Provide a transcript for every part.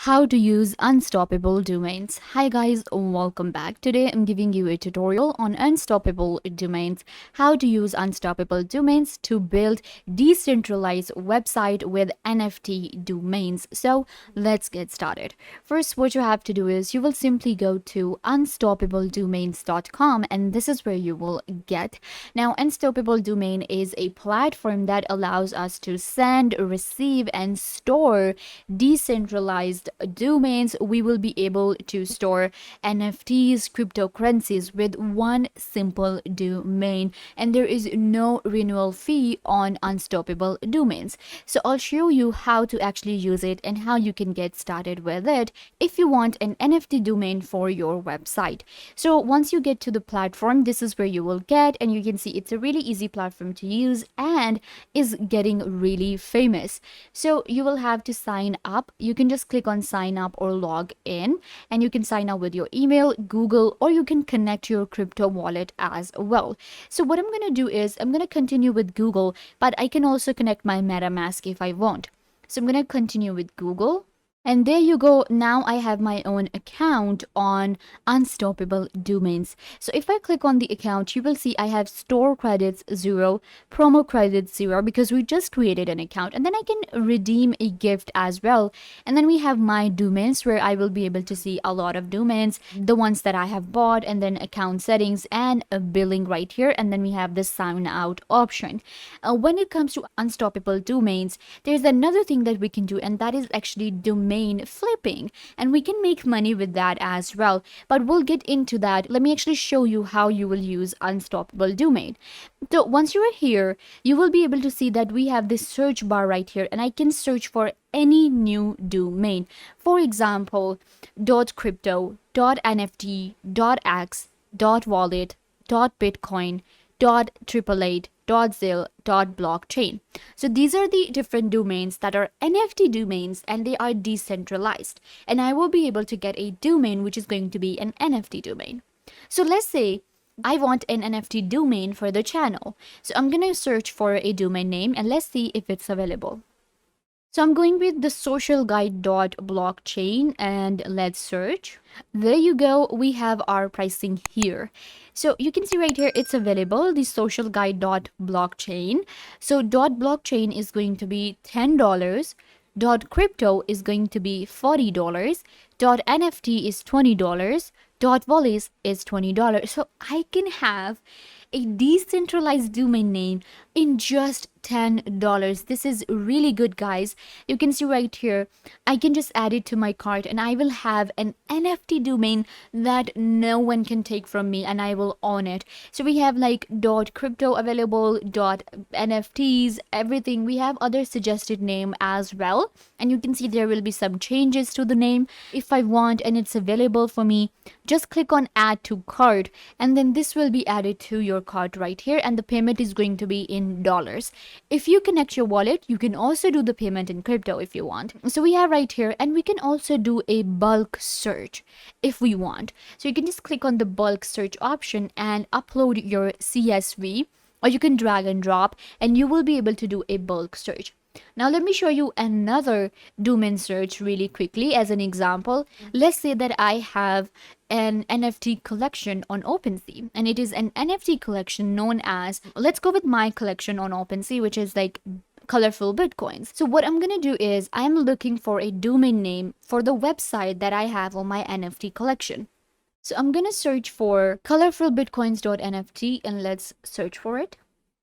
How to use unstoppable domains. Hi guys, welcome back. Today I'm giving you a tutorial on unstoppable domains, how to use unstoppable domains to build decentralized website with NFT domains. So let's get started. First, what you have to do is you will simply go to unstoppabledomains.com, and this is where you will get. Now, unstoppable domain is a platform that allows us to send, receive, and store decentralized domains. We will be able to store NFTs, cryptocurrencies with one simple domain, and there is no renewal fee on unstoppable domains. So I'll show you how to actually use it and how you can get started with it if you want an NFT domain for your website. So once you get to the platform, this is where you will get, and you can see it's a really easy platform to use and is getting really famous. So you will have to sign up. You can just click on sign up or log in, and you can sign up with your email, Google, or you can connect your crypto wallet as well. So what I'm going to do is I'm going to continue with Google, but I can also connect my MetaMask if I want. So I'm going to continue with Google. And there you go. Now I have my own account on Unstoppable Domains. So if I click on the account, you will see I have store credits 0, promo credits 0, because we just created an account. And then I can redeem a gift as well. And then we have my domains, where I will be able to see a lot of domains, the ones that I have bought, and then account settings and a billing right here. And then we have the sign out option. When it comes to Unstoppable Domains, there's another thing that we can do, and that is actually domain flipping, and we can make money with that as well, but we'll get into that. Let me actually show you how you will use unstoppable domain. So once you are here, you will be able to see that we have this search bar right here, and I can search for any new domain. For example, .crypto, .nft, .x, .wallet, .bitcoin, .888, .zil, .blockchain. So these are the different domains that are NFT domains, and they are decentralized. And I will be able to get a domain which is going to be an NFT domain. So let's say I want an NFT domain for the channel. So I'm going to search for a domain name, and let's see if it's available. So I'm going with the socialguide.blockchain, and let's search. There you go. We have our pricing here. So you can see right here, it's available, the socialguide.blockchain. So .blockchain is going to be $10. .crypto is going to be $40. .nft is $20. .wallet is $20. So I can have a decentralized domain name in just $10. This is really good, guys. You can see right here, I can just add it to my cart, and I will have an NFT domain that no one can take from me, and I will own it. So we have like .crypto available, .nfts, everything. We have other suggested name as well, and you can see there will be some changes to the name if I want, and it's available for me. Just click on add to cart, and then this will be added to your cart right here, and the payment is going to be in dollars. If you connect your wallet, you can also do the payment in crypto if you want. So we have right here, and we can also do a bulk search if we want. So you can just click on the bulk search option and upload your CSV, or you can drag and drop, and you will be able to do a bulk search. Now let me show you another domain search really quickly as an example. Let's say that I have an NFT collection on OpenSea, and it is an NFT collection known as, let's go with my collection on OpenSea, which is like colorful bitcoins. So what I'm gonna do is I'm looking for a domain name for the website that I have on my NFT collection. So I'm gonna search for colorfulbitcoins.nft, and let's search for it.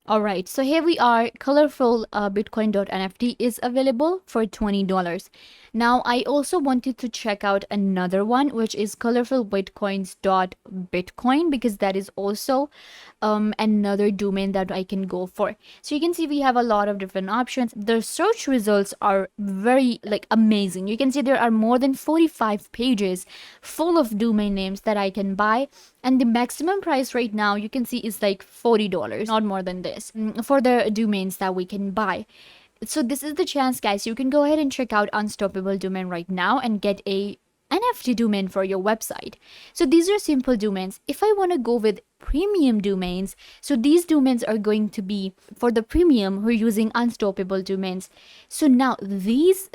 Alright, so here we are. Colorful bitcoin.nft is available for $20. Now I also wanted to check out another one, which is colorfulbitcoins.bitcoin, because that is also another domain that I can go for. So you can see we have a lot of different options. The search results are very amazing. You can see there are more than 45 pages full of domain names that I can buy, and the maximum price right now you can see is like $40, not more than this, for the domains that we can buy. So this is the chance, guys. You can go ahead and check out Unstoppable Domain right now and get a NFT domain for your website. So these are simple domains. If I want to go with premium domains, so these domains are going to be for the premium, we're using Unstoppable Domains. So now these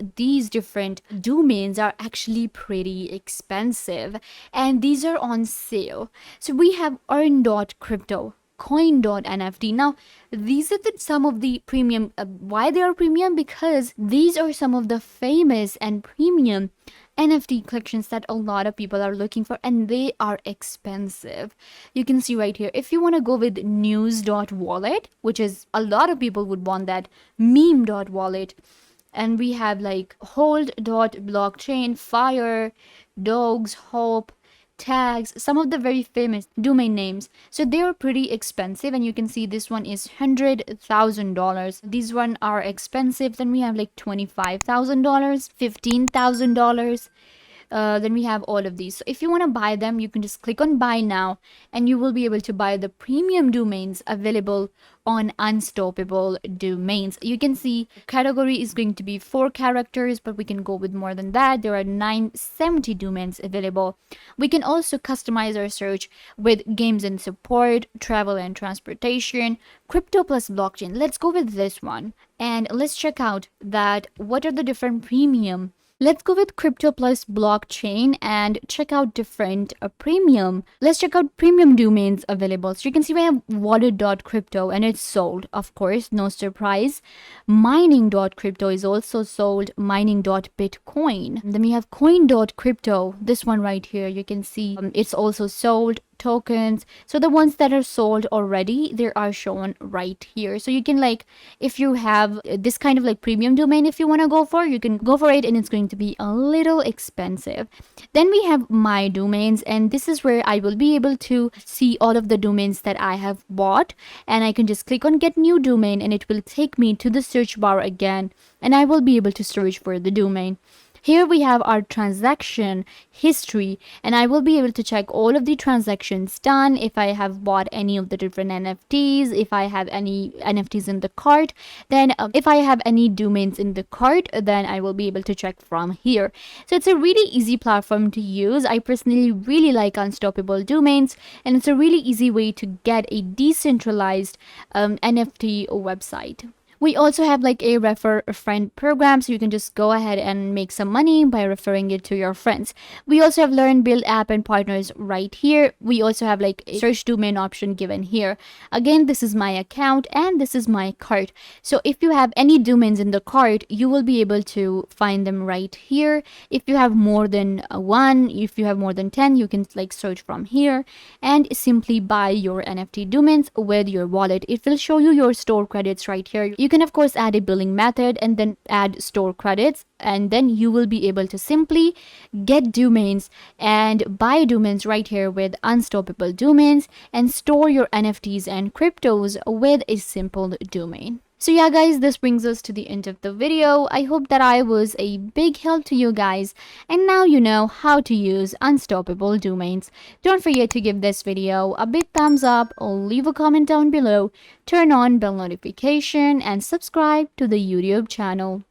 different domains are actually pretty expensive, and these are on sale. So we have earn.crypto, coin.nft. Now these are some of the premium. Why they are premium? Because these are some of the famous and premium NFT collections that a lot of people are looking for, and they are expensive. You can see right here, if you want to go with news.wallet, which is a lot of people would want that, meme.wallet, and we have like hold.blockchain, fire, dogs, hope, tags, some of the very famous domain names. So they are pretty expensive, and you can see this one is $100,000. These one are expensive. Then we have like $25,000, $15,000. Then we have all of these. So if you want to buy them, you can just click on buy now, and you will be able to buy the premium domains available on Unstoppable Domains. You can see category is going to be 4 characters, but we can go with more than that. There are 970 domains available. We can also customize our search with games and support, travel and transportation, crypto plus blockchain. Let's go with this one, and let's check out that what are the different premium. Let's go with crypto plus blockchain and check out different premium. Let's check out premium domains available. So you can see we have wallet.crypto, and it's sold, of course, no surprise. Mining.crypto is also sold. Mining.bitcoin. Then we have coin.crypto. This one right here, you can see it's also sold. Tokens, so the ones that are sold already, they are shown right here. So you can, like, if you have this kind of like premium domain, if you want to go for, you can go for it, and it's going to be a little expensive. Then we have my domains, and this is where I will be able to see all of the domains that I have bought, and I can just click on get new domain, and it will take me to the search bar again, and I will be able to search for the domain. Here we have our transaction history, and I will be able to check all of the transactions done, if I have bought any of the different NFTs, if I have any NFTs in the cart, then if I have any domains in the cart, then I will be able to check from here. So it's a really easy platform to use. I personally really like Unstoppable Domains, and it's a really easy way to get a decentralized NFT website. We also have like a refer a friend program, so you can just go ahead and make some money by referring it to your friends. We also have learn, build app and partners right here. We also have like a search domain option given here. Again, this is my account and this is my cart. So if you have any domains in the cart, you will be able to find them right here. If you have more than one, if you have more than 10, you can like search from here and simply buy your NFT domains with your wallet. It will show you your store credits right here. You can of course add a billing method and then add store credits, and then you will be able to simply get domains and buy domains right here with Unstoppable Domains and store your NFTs and cryptos with a simple domain. So yeah guys, this brings us to the end of the video. I hope that I was a big help to you guys, and now you know how to use Unstoppable Domains. Don't forget to give this video a big thumbs up, leave a comment down below, turn on bell notification, and subscribe to the YouTube channel.